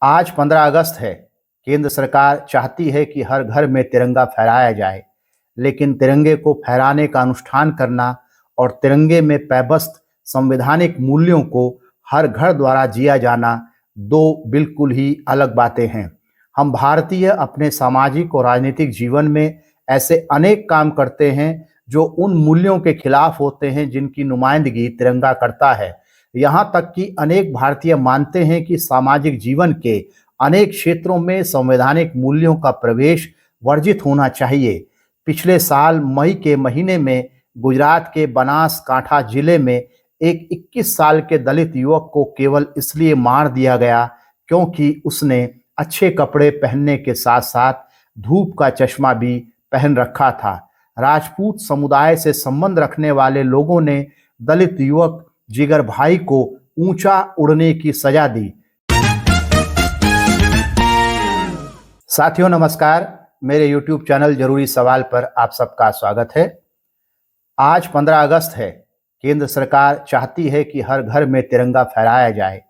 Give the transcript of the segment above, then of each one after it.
आज 15 अगस्त है। केंद्र सरकार चाहती है कि हर घर में तिरंगा फहराया जाए, लेकिन तिरंगे को फहराने का अनुष्ठान करना और तिरंगे में पैबस्त संवैधानिक मूल्यों को हर घर द्वारा जिया जाना दो बिल्कुल ही अलग बातें हैं। हम भारतीय अपने सामाजिक और राजनीतिक जीवन में ऐसे अनेक काम करते हैं जो उन मूल्यों के खिलाफ होते हैं जिनकी नुमाइंदगी तिरंगा करता है। यहाँ तक कि अनेक भारतीय मानते हैं कि सामाजिक जीवन के अनेक क्षेत्रों में संवैधानिक मूल्यों का प्रवेश वर्जित होना चाहिए। पिछले साल मई के महीने में गुजरात के बनासकांठा जिले में एक 21 साल के दलित युवक को केवल इसलिए मार दिया गया क्योंकि उसने अच्छे कपड़े पहनने के साथ साथ धूप का चश्मा भी पहन रखा था। राजपूत समुदाय से संबंध रखने वाले लोगों ने दलित युवक जिगर भाई को ऊंचा उड़ने की सजा दी। साथियों नमस्कार, मेरे YouTube चैनल जरूरी सवाल पर आप सबका स्वागत है। आज 15 अगस्त है। केंद्र सरकार चाहती है कि हर घर में तिरंगा फहराया जाए,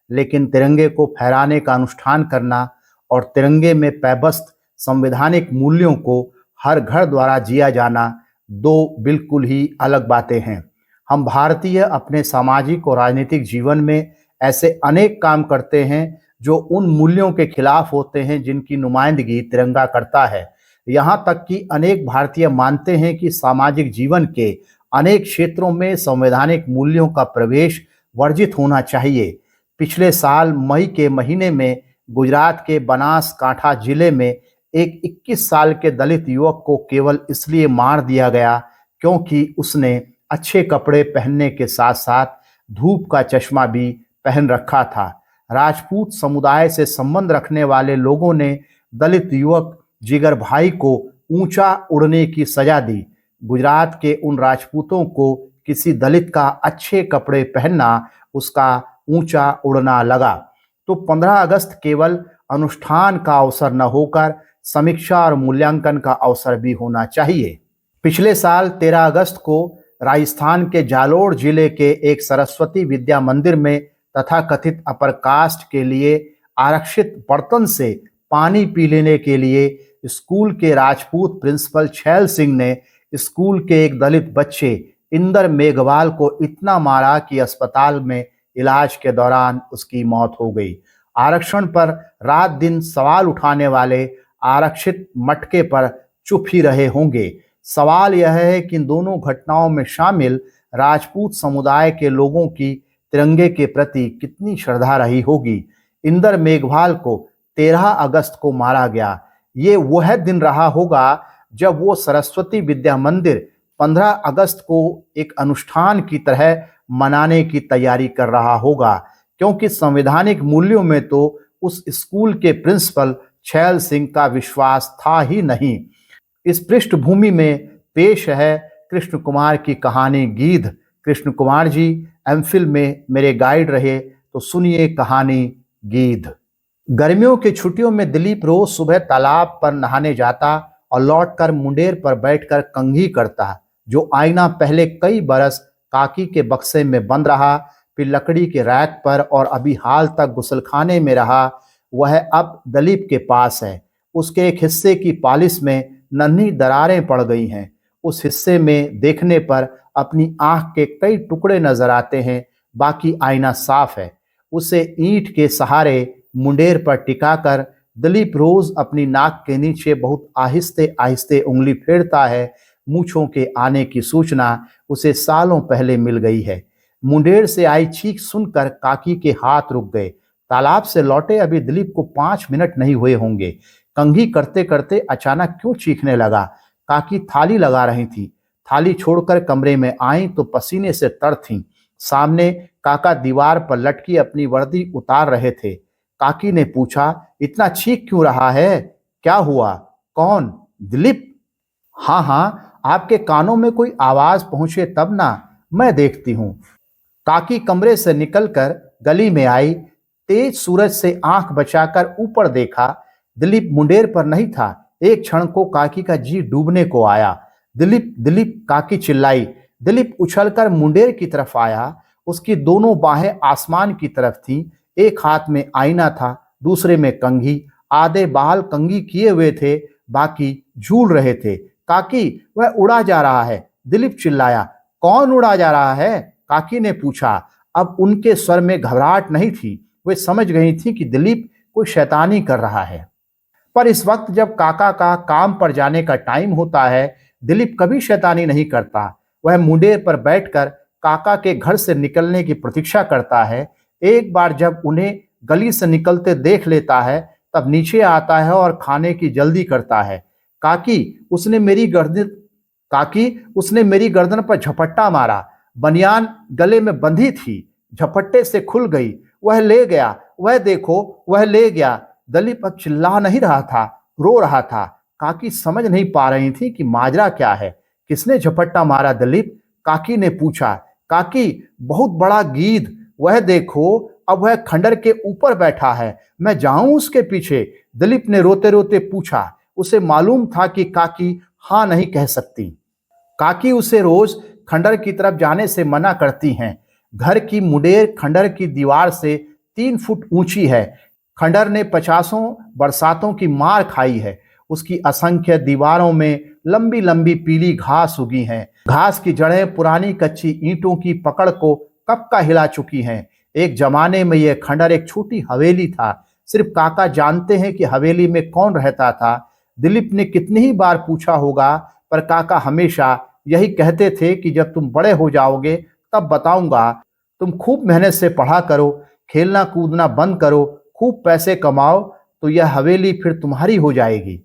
लेकिन तिरंगे को फहराने का अनुष्ठान करना और तिरंगे में पैबस्त संवैधानिक मूल्यों को हर घर द्वारा जिया जाना दो बिल्कुल ही अलग बातें हैं। हम भारतीय अपने सामाजिक और राजनीतिक जीवन में ऐसे अनेक काम करते हैं जो उन मूल्यों के खिलाफ होते हैं जिनकी नुमाइंदगी तिरंगा करता है। यहाँ तक कि अनेक भारतीय मानते हैं कि सामाजिक जीवन के अनेक क्षेत्रों में संवैधानिक मूल्यों का प्रवेश वर्जित होना चाहिए। पिछले साल मई के महीने में गुजरात के बनासकांठा जिले में एक 21 साल के दलित युवक को केवल इसलिए मार दिया गया क्योंकि उसने अच्छे कपड़े पहनने के साथ साथ धूप का चश्मा भी पहन रखा था। राजपूत समुदाय से संबंध रखने वाले लोगों ने दलित युवक जिगर भाई को ऊंचा उड़ने की सजा दी। गुजरात के उन राजपूतों को किसी दलित का अच्छे कपड़े पहनना उसका ऊंचा उड़ना लगा। तो 15 अगस्त केवल अनुष्ठान का अवसर न होकर समीक्षा और मूल्यांकन का अवसर भी होना चाहिए। पिछले साल 13 अगस्त को राजस्थान के जालोर जिले के एक सरस्वती विद्या मंदिर में तथाकथित अपर कास्ट के लिए आरक्षित बर्तन से पानी पी लेने के लिए स्कूल के राजपूत प्रिंसिपल छैल सिंह ने स्कूल के एक दलित बच्चे इंदर मेघवाल को इतना मारा कि अस्पताल में इलाज के दौरान उसकी मौत हो गई। आरक्षण पर रात दिन सवाल उठाने वाले आरक्षित मटके पर चुप ही रहे होंगे। सवाल यह है कि इन दोनों घटनाओं में शामिल राजपूत समुदाय के लोगों की तिरंगे के प्रति कितनी श्रद्धा रही होगी। इंदर मेघवाल को 13 अगस्त को मारा गया। ये वह दिन रहा होगा जब वो सरस्वती विद्या मंदिर 15 अगस्त को एक अनुष्ठान की तरह मनाने की तैयारी कर रहा होगा, क्योंकि संवैधानिक मूल्यों में तो उस स्कूल के प्रिंसिपल छैल सिंह का विश्वास था ही नहीं। इस पृष्ठभूमि में पेश है कृष्ण कुमार की कहानी गीध। कृष्ण कुमार जी एमफिल में मेरे गाइड रहे, तो सुनिए कहानी गीध। गर्मियों की छुट्टियों में दिलीप रोज सुबह तालाब पर नहाने जाता और लौटकर मुंडेर पर बैठकर कंघी करता, जो आईना पहले कई बरस काकी के बक्से में बंद रहा, फिर लकड़ी के रैक पर और अभी हाल तक गुसलखाने में रहा, वह अब दिलीप के पास है। उसके एक हिस्से की पालिश में नन्ही दरारें पड़ गई हैं। उस हिस्से में देखने पर अपनी आंख के कई टुकड़े नजर आते हैं, बाकी आईना साफ है। उसे ईंट के सहारे मुंडेर पर टिकाकर दिलीप रोज अपनी नाक के नीचे बहुत आहिस्ते आहिस्ते उंगली फेरता है। मूंछों के आने की सूचना उसे सालों पहले मिल गई है। मुंडेर से आई चीख सुनकर काकी के हाथ रुक गए। तालाब से लौटे अभी दिलीप को 5 मिनट नहीं हुए होंगे। कंघी करते करते अचानक क्यों चीखने लगा। काकी थाली लगा रही थी। थाली छोड़कर कमरे में आई तो पसीने से तर थीं। सामने काका दीवार पर लटकी अपनी वर्दी उतार रहे थे। काकी ने पूछा, इतना चीख क्यों रहा है? क्या हुआ? कौन? दिलीप? हाँ हाँ, आपके कानों में कोई आवाज पहुंचे तब ना, मैं देखती हूँ। काकी कमरे से निकलकर गली में आई। तेज सूरज से आंख बचाकर ऊपर देखा। दिलीप मुंडेर पर नहीं था। एक क्षण को काकी का जी डूबने को आया। दिलीप दिलीप, काकी चिल्लाई। दिलीप उछलकर मुंडेर की तरफ आया। उसकी दोनों बाहें आसमान की तरफ थीं। एक हाथ में आईना था, दूसरे में कंघी। आधे बाल कंघी किए हुए थे, बाकी झूल रहे थे। काकी, वह उड़ा जा रहा है, दिलीप चिल्लाया। कौन उड़ा जा रहा है? काकी ने पूछा। अब उनके स्वर में घबराहट नहीं थी। वे समझ गई थी कि दिलीप कोई शैतानी कर रहा है। पर इस वक्त जब काका का काम पर जाने का टाइम होता है, दिलीप कभी शैतानी नहीं करता। वह मुंडेर पर बैठकर काका के घर से निकलने की प्रतीक्षा करता है। एक बार जब उन्हें गली से निकलते देख लेता है, तब नीचे आता है और खाने की जल्दी करता है। काकी, उसने मेरी गर्दन पर झपट्टा मारा। बनियान गले में बंधी थी, झपट्टे से खुल गई। वह ले गया, वह देखो, वह ले गया। दिलीप अब चिल्ला नहीं रहा था, रो रहा था। काकी समझ नहीं पा रही थी कि माजरा क्या है। किसने झपट्टा मारा दिलीप? काकी ने पूछा। काकी, बहुत बड़ा गीध, वह देखो, अब वह खंडर के ऊपर बैठा है। मैं जाऊं उसके पीछे? दिलीप ने रोते रोते पूछा। उसे मालूम था कि काकी हाँ नहीं कह सकती। काकी उसे रोज खंडर की तरफ जाने से मना करती हैं। घर की मुंडेर खंडर की दीवार से 3 फुट ऊंची है। खंडर ने 50 बरसातों की मार खाई है। उसकी असंख्य दीवारों में लंबी लंबी पीली घास उगी है। घास की जड़ें पुरानी कच्ची ईंटों की पकड़ को कब का हिला चुकी हैं। एक जमाने में यह खंडर एक छोटी हवेली था। सिर्फ काका जानते हैं कि हवेली में कौन रहता था। दिलीप ने कितनी ही बार पूछा होगा, पर काका हमेशा यही कहते थे कि जब तुम बड़े हो जाओगे तब बताऊंगा। तुम खूब मेहनत से पढ़ा करो, खेलना कूदना बंद करो, खूब पैसे कमाओ, तो यह हवेली फिर तुम्हारी हो जाएगी।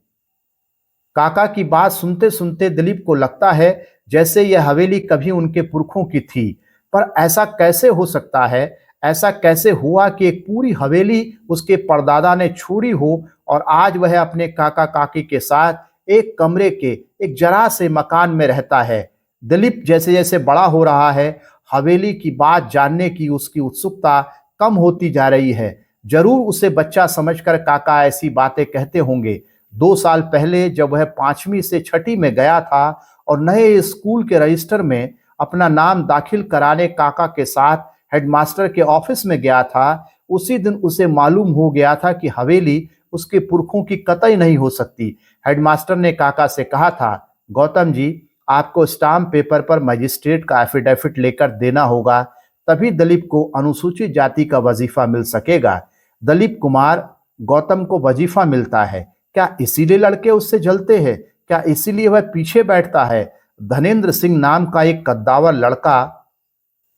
काका की बात सुनते सुनते दिलीप को लगता है जैसे यह हवेली कभी उनके पुरखों की थी। पर ऐसा कैसे हो सकता है? ऐसा कैसे हुआ कि एक पूरी हवेली उसके परदादा ने छोड़ी हो और आज वह अपने काका काकी के साथ एक कमरे के एक जरा से मकान में रहता है। दिलीप जैसे जैसे बड़ा हो रहा है, हवेली की बात जानने की उसकी उत्सुकता कम होती जा रही है। जरूर उसे बच्चा समझकर काका ऐसी बातें कहते होंगे। 2 साल पहले जब वह 5वीं से 6ठी में गया था और नए स्कूल के रजिस्टर में अपना नाम दाखिल कराने काका के साथ हेडमास्टर के ऑफिस में गया था, उसी दिन उसे मालूम हो गया था कि हवेली उसके पुरखों की कतई नहीं हो सकती। हेडमास्टर ने काका से कहा था, गौतम जी, आपको स्टाम्प पेपर पर मजिस्ट्रेट का एफिडेविट लेकर देना होगा, तभी दिलीप को अनुसूचित जाति का वजीफा मिल सकेगा। दिलीप कुमार, गौतम को वजीफा मिलता है, क्या इसीलिए लड़के उससे जलते हैं? क्या इसीलिए वह पीछे बैठता है? धनेंद्र सिंह नाम का एक कद्दावर लड़का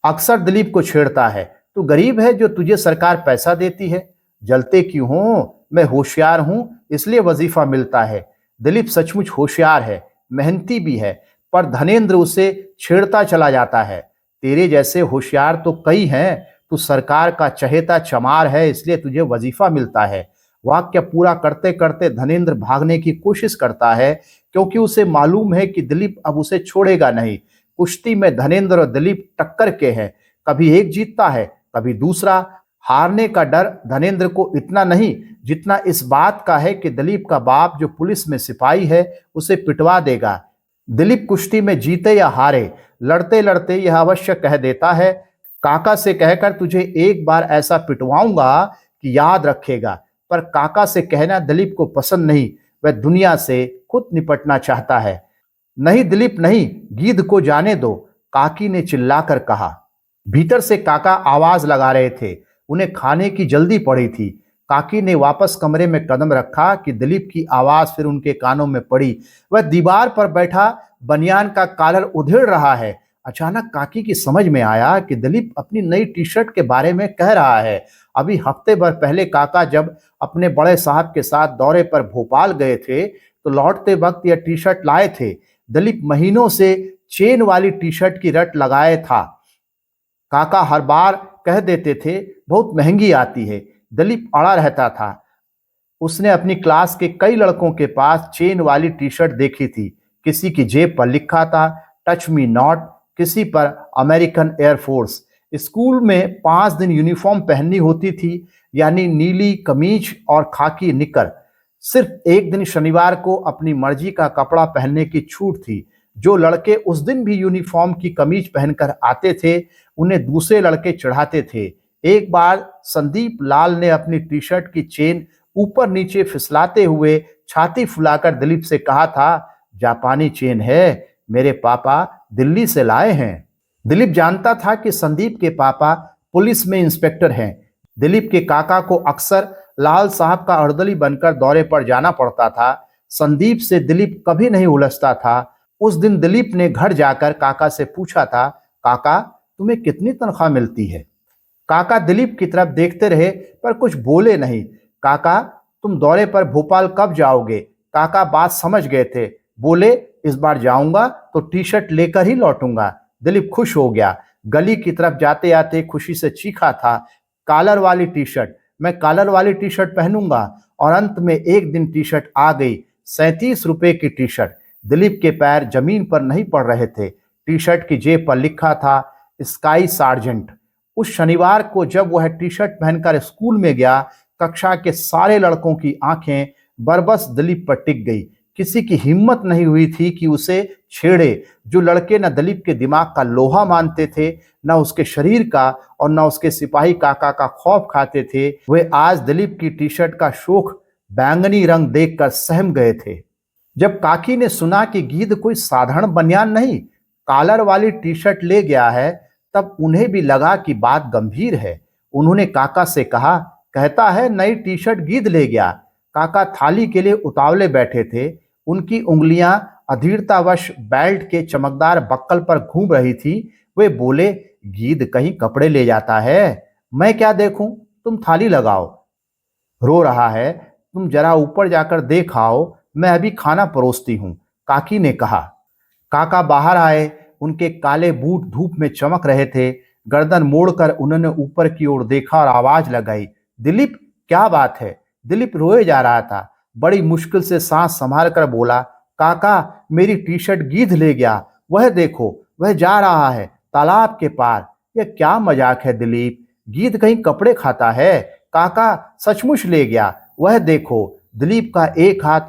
अक्सर दिलीप को छेड़ता है। तू गरीब है जो तुझे सरकार पैसा देती है। जलते क्यों हो? मैं होशियार हूं, इसलिए वजीफा मिलता है। दिलीप सचमुच होशियार है, मेहनती भी है, पर धनेंद्र उसे छेड़ता चला जाता है। तेरे जैसे होशियार तो कई हैं, तू सरकार का चहेता चमार है, इसलिए तुझे वजीफा मिलता है। वाक्य पूरा करते करते धनेंद्र भागने की कोशिश करता है, क्योंकि उसे मालूम है कि दिलीप अब उसे छोड़ेगा नहीं। कुश्ती में धनेंद्र और दिलीप टक्कर के हैं, कभी एक जीतता है, कभी दूसरा। हारने का डर धनेंद्र को इतना नहीं जितना इस बात का है कि दिलीप का बाप जो पुलिस में सिपाही है उसे पिटवा देगा। दिलीप कुश्ती में जीते या हारे, लड़ते लड़ते यह अवश्य कह देता है, काका से कहकर तुझे एक बार ऐसा पिटवाऊंगा कि याद रखेगा। पर काका से कहना दिलीप को पसंद नहीं, वह दुनिया से खुद निपटना चाहता है। नहीं दिलीप नहीं, गीध को जाने दो, काकी ने चिल्लाकर कहा। भीतर से काका आवाज लगा रहे थे, उन्हें खाने की जल्दी पड़ी थी। काकी ने वापस कमरे में कदम रखा कि दिलीप की आवाज फिर उनके कानों में पड़ी। वह दीवार पर बैठा बनियान का कॉलर उधेड़ रहा है। अचानक काकी की समझ में आया कि दिलीप अपनी नई टी शर्ट के बारे में कह रहा है। अभी हफ्ते भर पहले काका जब अपने बड़े साहब के साथ दौरे पर भोपाल गए थे तो लौटते वक्त यह टी शर्ट लाए थे। दिलीप महीनों से चेन वाली टी शर्ट की रट लगाए था। काका हर बार कह देते थे बहुत महंगी आती है। दिलीप अड़ा रहता था। उसने अपनी क्लास के कई लड़कों के पास चेन वाली टी शर्ट देखी थी। किसी की जेब पर लिखा था टच मी नॉट, किसी पर अमेरिकन एयरफोर्स। स्कूल में 5 दिन यूनिफॉर्म पहननी होती थी, यानी नीली कमीज और खाकी निकर। सिर्फ एक दिन शनिवार को अपनी मर्जी का कपड़ा पहनने की छूट थी। जो लड़के उस दिन भी यूनिफॉर्म की कमीज पहनकर आते थे उन्हें दूसरे लड़के चढ़ाते थे। एक बार संदीप लाल ने अपनी टी शर्ट की चेन ऊपर नीचे फिसलाते हुए छाती फुलाकर दिलीप से कहा था, जापानी चेन है, मेरे पापा दिल्ली से लाए हैं। दिलीप जानता था कि संदीप के पापा पुलिस में इंस्पेक्टर हैं। दिलीप के काका को अक्सर लाल साहब का अर्दली बनकर दौरे पर जाना पड़ता था। संदीप से दिलीप कभी नहीं उलझता था। उस दिन दिलीप ने घर जाकर काका से पूछा था, काका तुम्हें कितनी तनख्वाह मिलती है? काका दिलीप की तरफ देखते रहे पर कुछ बोले नहीं। काका तुम दौरे पर भोपाल कब जाओगे? काका बात समझ गए थे, बोले इस बार जाऊंगा तो टी शर्ट लेकर ही लौटूंगा। दिलीप खुश हो गया। गली की तरफ जाते आते खुशी से चीखा था, कॉलर वाली टी शर्ट, मैं कॉलर वाली टी शर्ट पहनूंगा। और अंत में एक दिन टी शर्ट आ गई, 37 रुपए की टी शर्ट। दिलीप के पैर जमीन पर नहीं पड़ रहे थे। टी शर्ट की जेब पर लिखा था स्काई सार्जेंट। उस शनिवार को जब वह टी शर्ट पहनकर स्कूल में गया, कक्षा के सारे लड़कों की आंखें बरबस दिलीप पर टिक गई। किसी की हिम्मत नहीं हुई थी कि उसे छेड़े। जो लड़के न दिलीप के दिमाग का लोहा मानते थे, न उसके शरीर का और न उसके सिपाही काका का खौफ खाते थे, वे आज दिलीप की टी शर्ट का शोख बैंगनी रंग देखकर सहम गए थे। जब काकी ने सुना कि गीध कोई साधारण बनियान नहीं, कॉलर वाली टी शर्ट ले गया है, तब उन्हें भी लगा कि बात गंभीर है। उन्होंने काका से कहा, कहता है नई टी शर्ट गीध ले गया। काका थाली के लिए उतावले बैठे थे। उनकी उंगलियां अधीरतावश बेल्ट के चमकदार बक्कल पर घूम रही थी। वे बोले, गीध कहीं कपड़े ले जाता है? मैं क्या देखूं, तुम थाली लगाओ। रो रहा है, तुम जरा ऊपर जाकर देख आओ, मैं अभी खाना परोसती हूं, काकी ने कहा। काका बाहर आए। उनके काले बूट धूप में चमक रहे थे। गर्दन मोड़कर उन्होंने ऊपर की ओर देखा और आवाज लगाई, दिलीप क्या बात है? दिलीप रोए जा रहा था। बड़ी मुश्किल से सांस संभाल कर बोला, काका मेरी टी शर्ट गीध ले गया, वह देखो वह जा रहा है तालाब के पार। यह क्या मजाक है दिलीप, गीध कहीं कपड़े खाता है? काका सचमुच ले गया, वह देखो। दिलीप का एक हाथ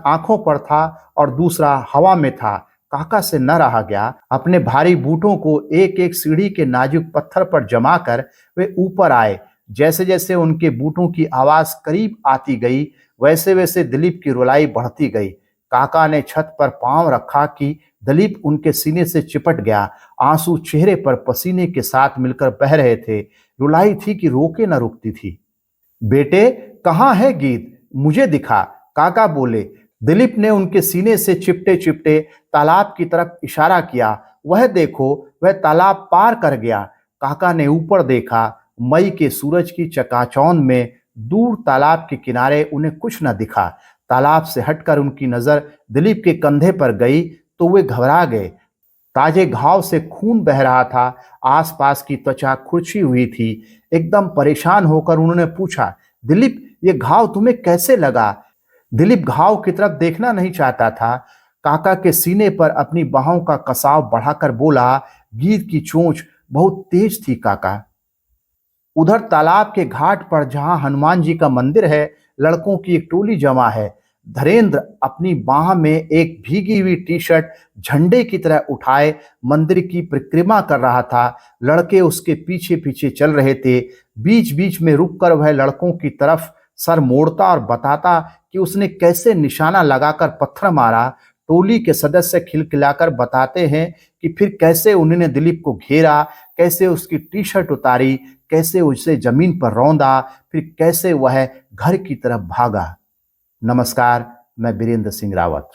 आंखों पर था और दूसरा हवा में था। काका से न रहा गया। अपने भारी बूटों को एक एक सीढ़ी के नाजुक पत्थर पर जमाकर वे ऊपर आए। जैसे जैसे उनके बूटों की आवाज करीब आती गई, वैसे वैसे दिलीप की रुलाई बढ़ती गई। काका ने छत पर पांव रखा कि दिलीप उनके सीने से चिपट गया। आंसू चेहरे पर पसीने के साथ मिलकर बह रहे थे। रुलाई थी कि रोके न रुकती थी। बेटे कहाँ है गीत, मुझे दिखा, काका बोले। दिलीप ने उनके सीने से चिपटे चिपटे तालाब की तरफ इशारा किया, वह देखो वह तालाब पार कर गया। काका ने ऊपर देखा। मई के सूरज की चकाचौंध में दूर तालाब के किनारे उन्हें कुछ न दिखा। तालाब से हटकर उनकी नजर दिलीप के कंधे पर गई तो वे घबरा गए। ताजे घाव से खून बह रहा था। आसपास की त्वचा खुरची हुई थी। एकदम परेशान होकर उन्होंने पूछा, दिलीप ये घाव तुम्हें कैसे लगा? दिलीप घाव की तरफ देखना नहीं चाहता था। काका के सीने पर अपनी बाहों का कसाव बढ़ाकर बोला, गीध की चोंच बहुत तेज थी काका। उधर तालाब के घाट पर जहां हनुमान जी का मंदिर है, लड़कों की एक टोली जमा है। धीरेन्द्र अपनी बाह में एक भीगी हुई टी शर्ट झंडे की तरह उठाए मंदिर की परिक्रमा कर रहा था। लड़के उसके पीछे पीछे चल रहे थे। बीच बीच में रुककर वह लड़कों की तरफ सर मोड़ता और बताता कि उसने कैसे निशाना लगाकर पत्थर मारा। टोली के सदस्य खिलखिलाकर बताते हैं कि फिर कैसे उन्होंने दिलीप को घेरा, कैसे उसकी टी शर्ट उतारी, कैसे उसे जमीन पर रौंदा, फिर कैसे वह घर की तरफ भागा। नमस्कार, मैं वीरेंद्र सिंह रावत।